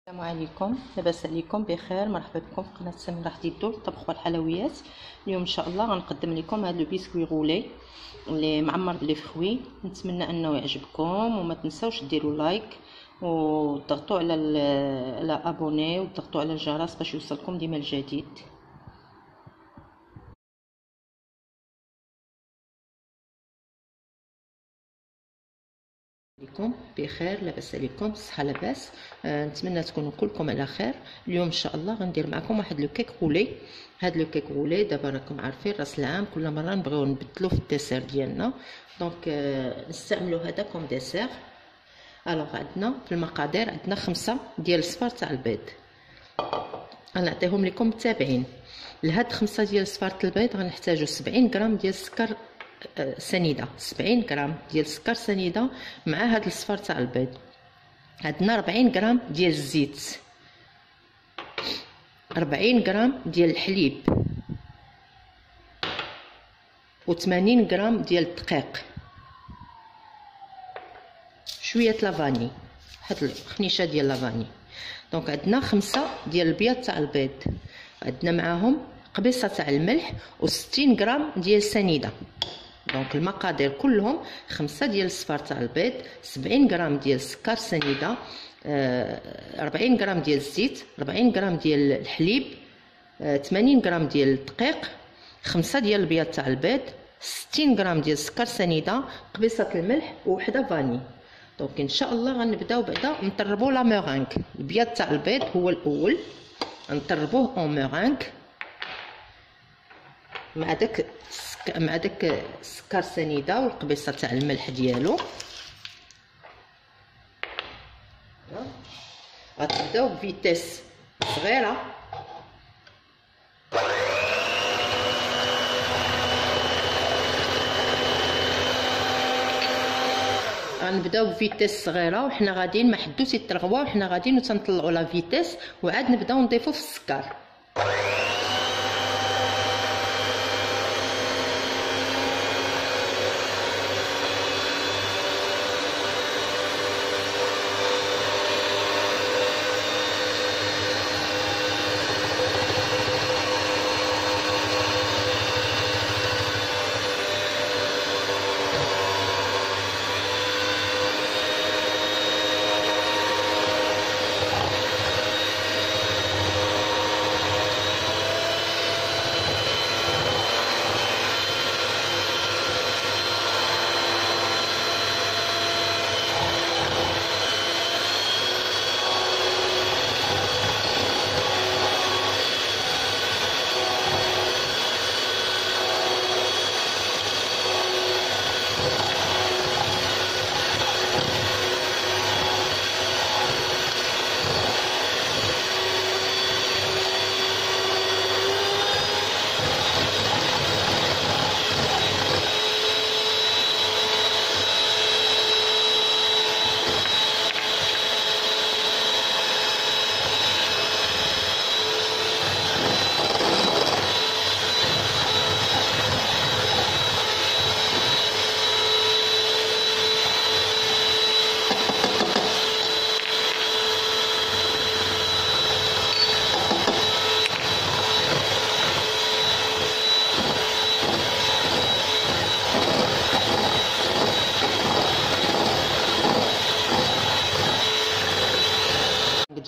السلام عليكم، لاباس عليكم بخير. مرحبا بكم في قناه سميره حديد دور الطبخ والحلويات. اليوم ان شاء الله غنقدم لكم هذا البسكوي غولي اللي معمر بلي فخوي. نتمنى انه يعجبكم، وما تنساوش ديروا لايك وتضغطوا على ابوني وتضغطوا على الجرس باش يوصلكم ديما الجديد. عليكم بخير، لاباس عليكم بصحه لاباس. نتمنى تكونوا كلكم على خير. اليوم ان شاء الله غندير معكم واحد لو كيك غولي. هاد لو كيك غولي دابا راكم عارفين راس العام كل مره نبغيو نبدلو في الديسير ديالنا، دونك نستعملوا هذا كوم ديسير. الوغ عندنا في المقادير عندنا 5 ديال الصفار تاع البيض. غنعطيهم لكم متابعين. لهاد 5 ديال صفار البيض غنحتاجو 70 غرام ديال السكر سنيده، 70 غرام ديال السكر سنيده مع هاد الصفار تاع البيض. عندنا 40 غرام ديال الزيت، 40 غرام ديال الحليب، و80 غرام ديال الدقيق، شويه لافاني، واحد الخنيشه ديال لافاني. دونك عندنا 5 ديال البيض تاع البيض، عندنا معاهم قبيصه تاع الملح و60 غرام ديال سنيده. دونك المقادير كلهم 5 ديال الصفار تاع البيض، 70 غرام ديال السكر سنيده، 40 غرام ديال الزيت، 40 غرام ديال الحليب، 80 غرام ديال الدقيق، 5 ديال البيض تاع البيض، 60 غرام ديال السكر سنيده، قبيصه الملح ووحده فاني. دونك ان شاء الله غنبداو بعدا نطربوا لا مورينغ. البيض تاع البيض هو الاول، نطربوه اون مورينغ مع داك السكر سنيده والقبيصه تاع الملح ديالو. غتبداو بفيتيس صغيره، غنبداو بفيتيس صغيره وحنا غاديين ما حدوش يترغوا، وحنا غاديين وتنطلعوا لا فيتيس وعاد نبداو نضيفوا في السكر.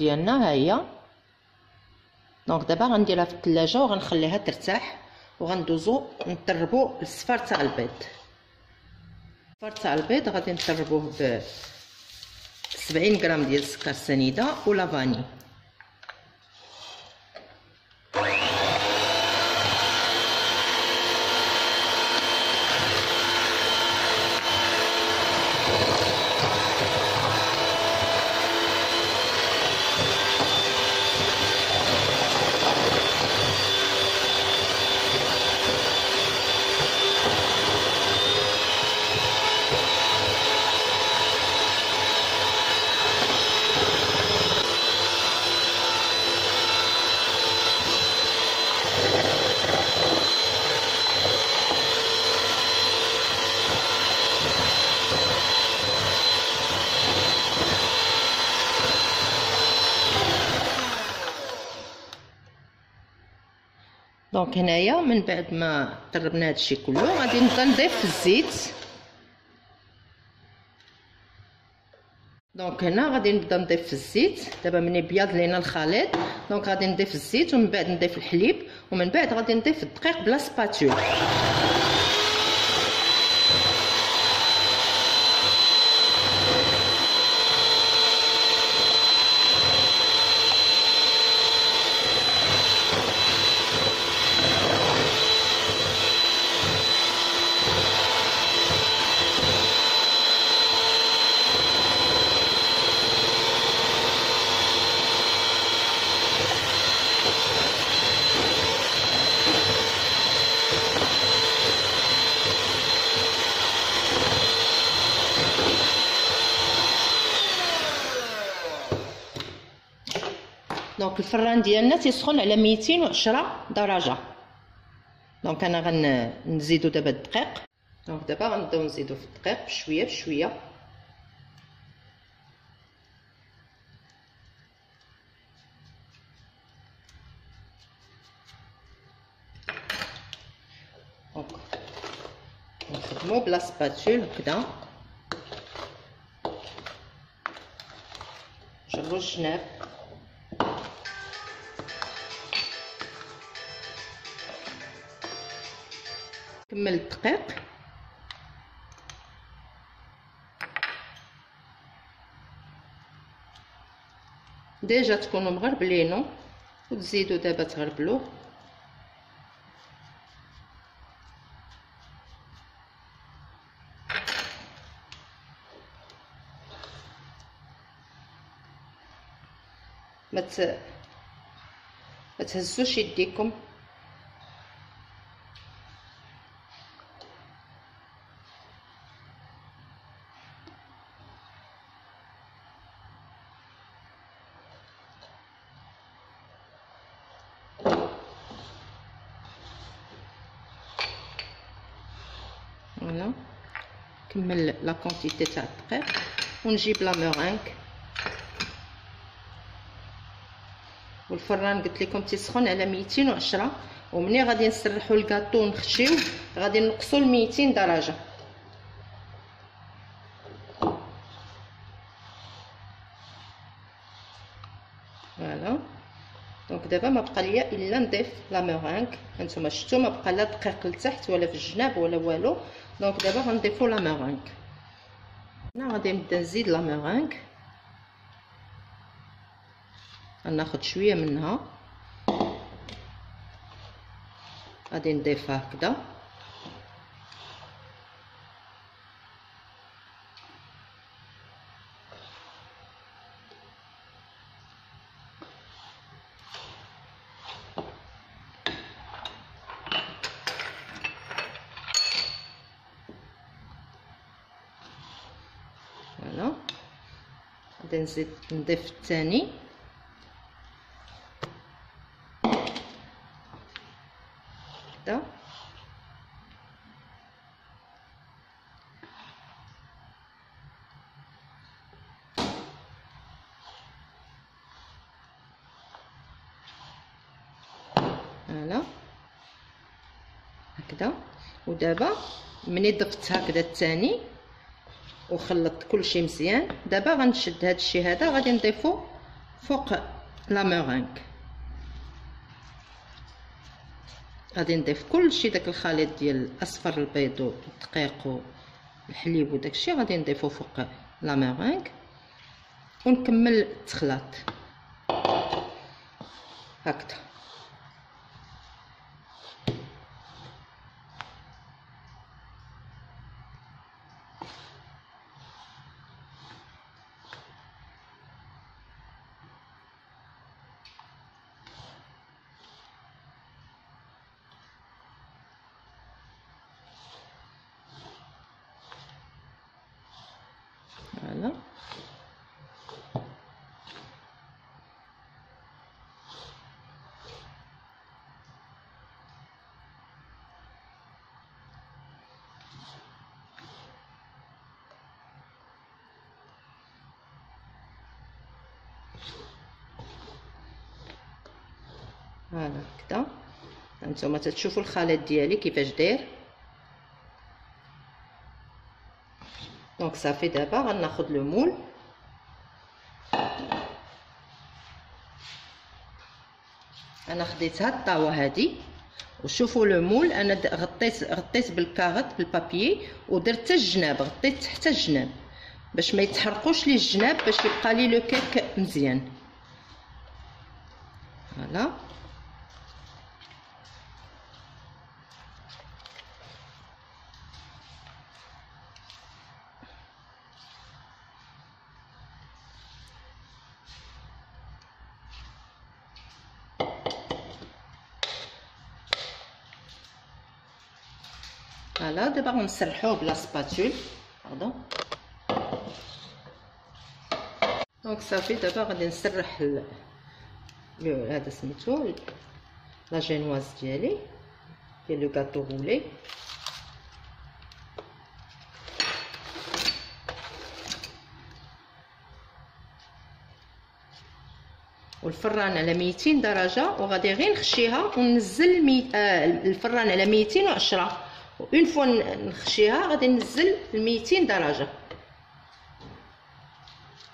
ديالنا ها هي. دونك دابا غنديرها في الثلاجه وغنخليها ترتاح، وغندوزو نطربو الصفار تاع البيض. الصفار تاع البيض غادي نطربوه ب 70 غرام ديال السكر سنيده ولا فاني. دونك هنايا من بعد ما قربنا هادشي كله غادي نبدا نضيف الزيت. دونك هنا غادي نبدا نضيف الزيت. دابا ملي بياض لينا الخليط دونك غادي نضيف الزيت ومن بعد نضيف الحليب ومن بعد غادي نضيف الدقيق بلا سباتول. دونك الفران ديالنا تيسخن على 210 درجه. دونك انا غنزيدو دابا الدقيق. دونك دابا غنبداو نزيدو في الدقيق بشويه بشويه. دونك نخدمو بلا سباتول هكذا، نجرو الجناب. كمل الدقيق. ديجا تكونوا مغربلينو وتزيدوا دابا تغربلوه. ما تهزوش يديكم. فوالا كمل لا كونتيتي تاع الدقيق ونجيب لا مورينك. والفران قلت لكم تيسخن على 210 ومني غادي نسرحوا الكاطو ونخشيو غادي نقصوا ل 200 درجه. فوالا دونك دابا ما بقى ليا الا نضيف لا مورينك. هانتوما شفتوا ما بقى لا دقيق لتحت ولا في الجناب ولا والو. دونك دابا غنضيفوا لا مورينك. هنا غادي نبدا نزيد لا مورينك. غناخد شويه منها غادي نضيفها هكذا. فوالا غادي نزيد نضيف الثاني. هكذا فوالا هكذا. ودابا ملي ضفت هكذا الثاني وخلطت كلشي مزيان دابا غنشد هذا الشيء هذا غادي نضيفو فوق لا مورينك. غادي نضيف كلشي داك الخليط ديال اصفر البيض والدقيق والحليب وداكشي غادي نضيفو فوق لا مورينك ونكمل التخلاط هكذا. فوالا هكذا. هانتوما تتشوفوا الخليط ديالي كيفاش داير. دونك صافي دابا غناخذ لو مول. انا خديت هاد الطاوه هادي وشوفوا لو مول، انا غطيت بالكاغط بالبابيي ودرت حتى الجناب، غطيت حتى الجناب باش ما يتحرقوش لي الجناب، باش يبقى لي لو كيك مزيان. فوالا فوالا دابا غنسرحوه بلا سباتول. باردون. دونك صافي دابا غادي نسرح هذا سميتو لا جينواز ديالي ديال لو غاتو غولي. والفران على 200 درجه، وغادي غير نخشيها وننزل الفران على 210، اون فوا نخشيها غادي ننزل ل 200 درجه.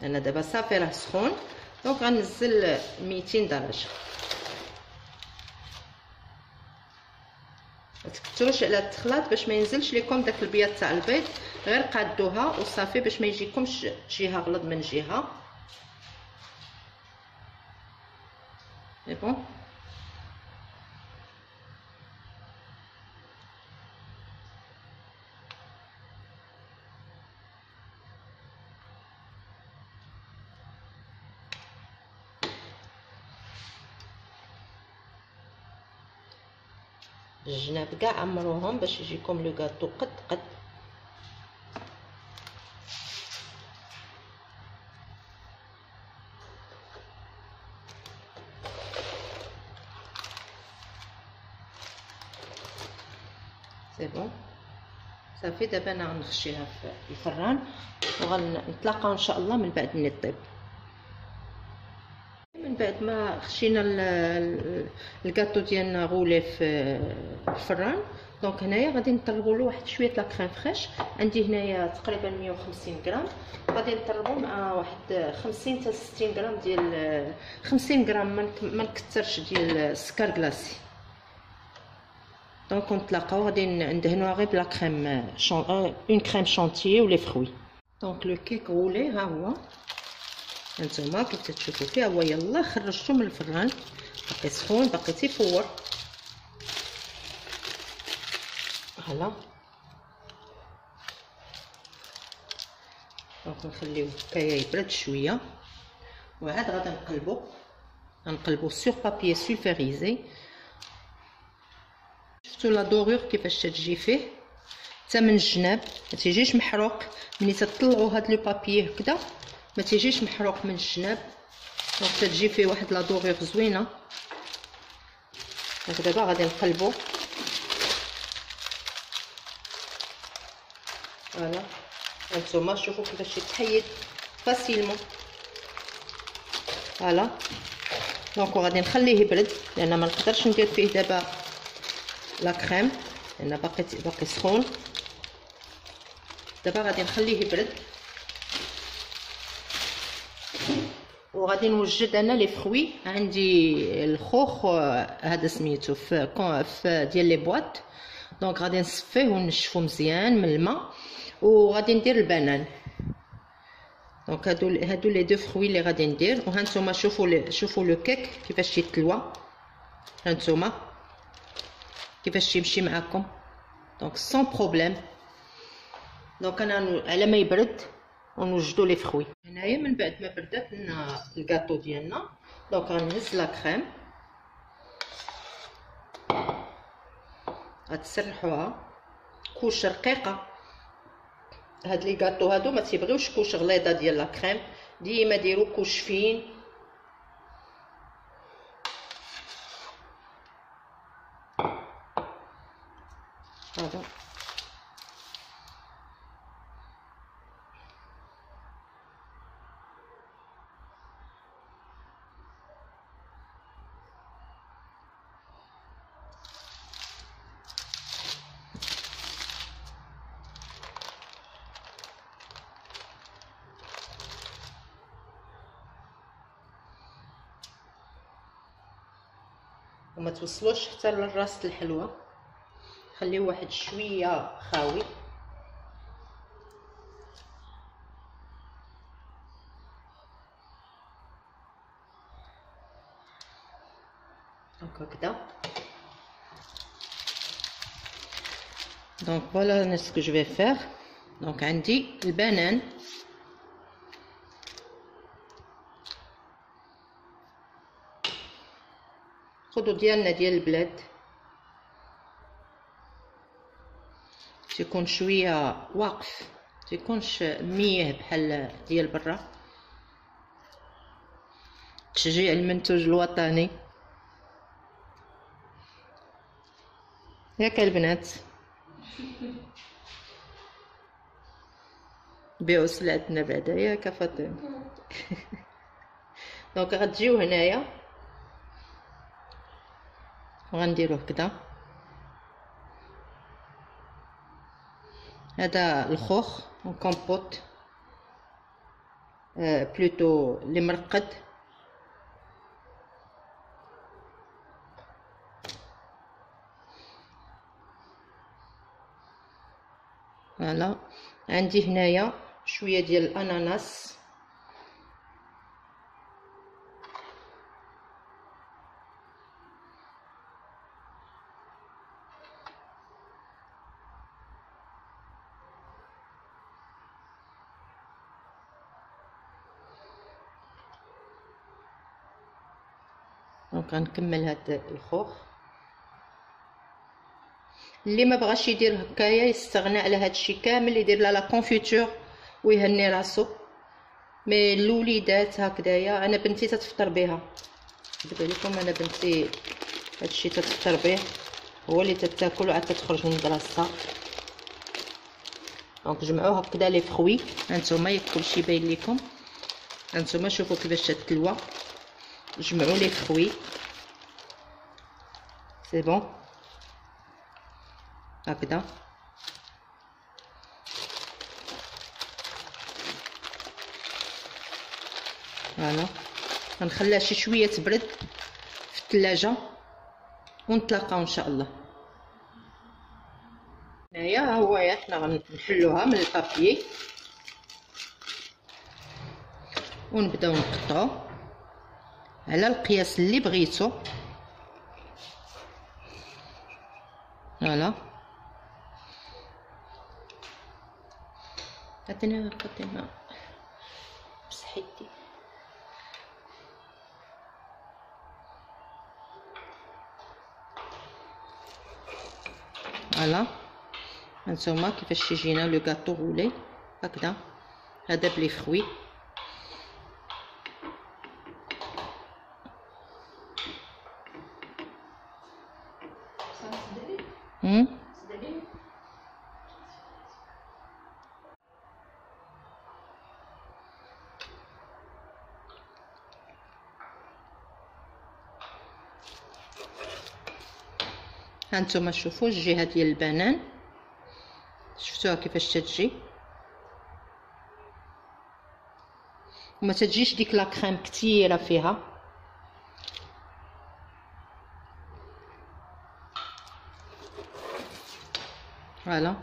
انا دابا صافي راه سخون، دونك غنزل 200 درجه. متكثروش على التخلاط باش ما ينزلش لكم داك البياض تاع البيض، غير قادوها وصافي باش ما يجيكمش جهه غلط من جهه. سي بون. الجناب كاع عمروهم باش يجيكم لو غاتو قد قد. سي بون. صافي دابا انا غنخشيها في الفران وغنتلاقاو ان شاء الله من بعد ملي طيب. من بعد ما خشينا الكاطو ديالنا غولي في الفران، دونك هنايا غادي نطربوا له واحد شويه لا كريم فريش. عندي هنايا تقريبا 150 غرام، غادي نطربوا مع واحد 50 حتى 60 غرام ديال 50 غرام ما نكثرش ديال السكر كلاصي. دونك نتلاقاو غادي ندهنوها غير بلا كريم اون كريم شانتيي ولي فروي. دونك لو كيك غولي ها هو، هانتوما كيف تشوفوا فيه هو. يلا خرجته من الفران، باقي سخون باقي تيفور. هلا دونك نخليوه هكايا يبرد شويه، وعاد غادي نقلبو سور بابيي سولفيريزي. شفتوا لا دورور كيفاش تجي فيه حتى من الجناب، ما تيجيش محروق. ملي تطلعوا هاد لو بابيي هكذا ما تيجيش محروق من الجناب، دونك تجي فيه واحد لا دورور زوينه. دونك دابا غادي نقلبو. فوالا هانتوما شوفوا كيفاش يتحيد فاسيلمون. فوالا دونك غادي نخليه يبرد لان ما نقدرش ندير فيه دابا لا كريم لان باقي سخون. دابا غادي نخليه يبرد وغادي نوجد انا لي فروي. عندي الخوخ هذا سميتو في ديال لي بواط، دونك غادي نصفيه ونشفو مزيان من الماء، وغادي ندير البنان. دونك هادو لي دو فروي اللي غادي ندير. وهانتوما شوفوا لو كيك كيفاش يتلوى، هانتوما كيفاش يمشي معاكم، دونك سون بروبليم. دونك انا على ما يبرد ونوجدوا لي فروي. هنايا من بعد ما بردات لنا الكاطو ديالنا، دونك غنهز لا كريم غتسرحوها كوش رقيقه. هاد لي كاطو هادو ما تيبغيوش كوش غليظه ديال لا كريم، ديما ديروا كوش فين. هذا وما توصلوش حتى لراس الحلوى، خليوه واحد شويه خاوي. هكذا. دونك فوالا سكو جو في فير. دونك عندي البنان، خذوا ديالنا ديال البلاد، تيكون شويه واقف، تيكونش ميه بحال ديال برا. تشجيع المنتوج الوطني ياك البنات، بيعوا سلعتنا بعدا ياك فاطمه. دونك غتجيو هنايا وغنديروه كدا. هذا الخوخ كومبوت بلوتو اللي مرقد. فوالا عندي هنايا شويه ديال الاناناس، دونك غنكمل هاد الخوخ. اللي ما بغاش يدير هكايا يستغنى على هادشي كامل، يدير لا كونفيتور ويهني راسو. مي الوليدات هكذايا، انا بنتي تتفطر بها، دابا لكم انا بنتي هادشي تتفطر به، هو اللي تتاكل وعاد تخرج من مدرسه. دونك جمعوا هكذا لي فخوي، هانتوما ياك كلشي باين لكم، هانتوما شوفوا كيفاش تتلوى. جمعوا لي فخوي سي بون هكذا. فوالا غنخليها شي شويه تبرد في الثلاجه ونتلاقاو ان شاء الله. هنايا هو حنا غنحلوها من البابيي ونبداو نقطعو على القياس اللي بغيتو. فوالا عطيني فاطمه بصحيتي. فوالا هانتوما كيفاش يجينا لو غاتو غولي هكذا. هذا بلي فخوي، هانتوما شوفوا الجهه ديال البنان، شفتوها كيفاش تتجي، وما تجيش ديك لا كريم كثيره فيها. فوالا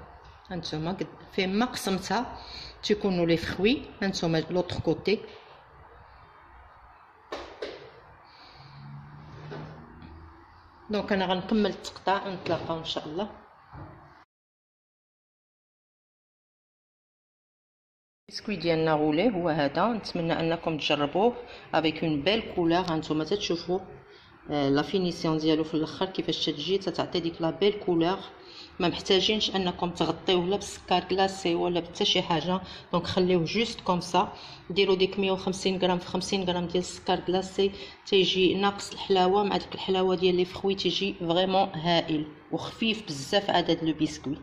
هانتوما فين ما قسمتها تيكونوا لي فخوي. هانتوما لوطخ كوتي. دونك انا غنكمل التقطاع ونتلاقاو ان شاء الله. البسكوي ديالنا غولي هو هذا، نتمنى انكم تجربوه افيك اون بيل كولور. هانتوما تتشوفوا لا فينيسيون ديالو في الاخر كيفاش تجي، تتعطي ديك لا بيل كولور. ما محتاجينش انكم تغطيوه لا بالسكر كلاصي ولا حتى شي حاجه. دونك خليوه جوست كوم سا. ديروا ديك 150 غرام في 50 غرام ديال السكر كلاصي، تيجي ناقص الحلاوه مع ديك الحلاوه ديال لي فخوي، تيجي فريمون هائل وخفيف بزاف عدد لو بسكوي.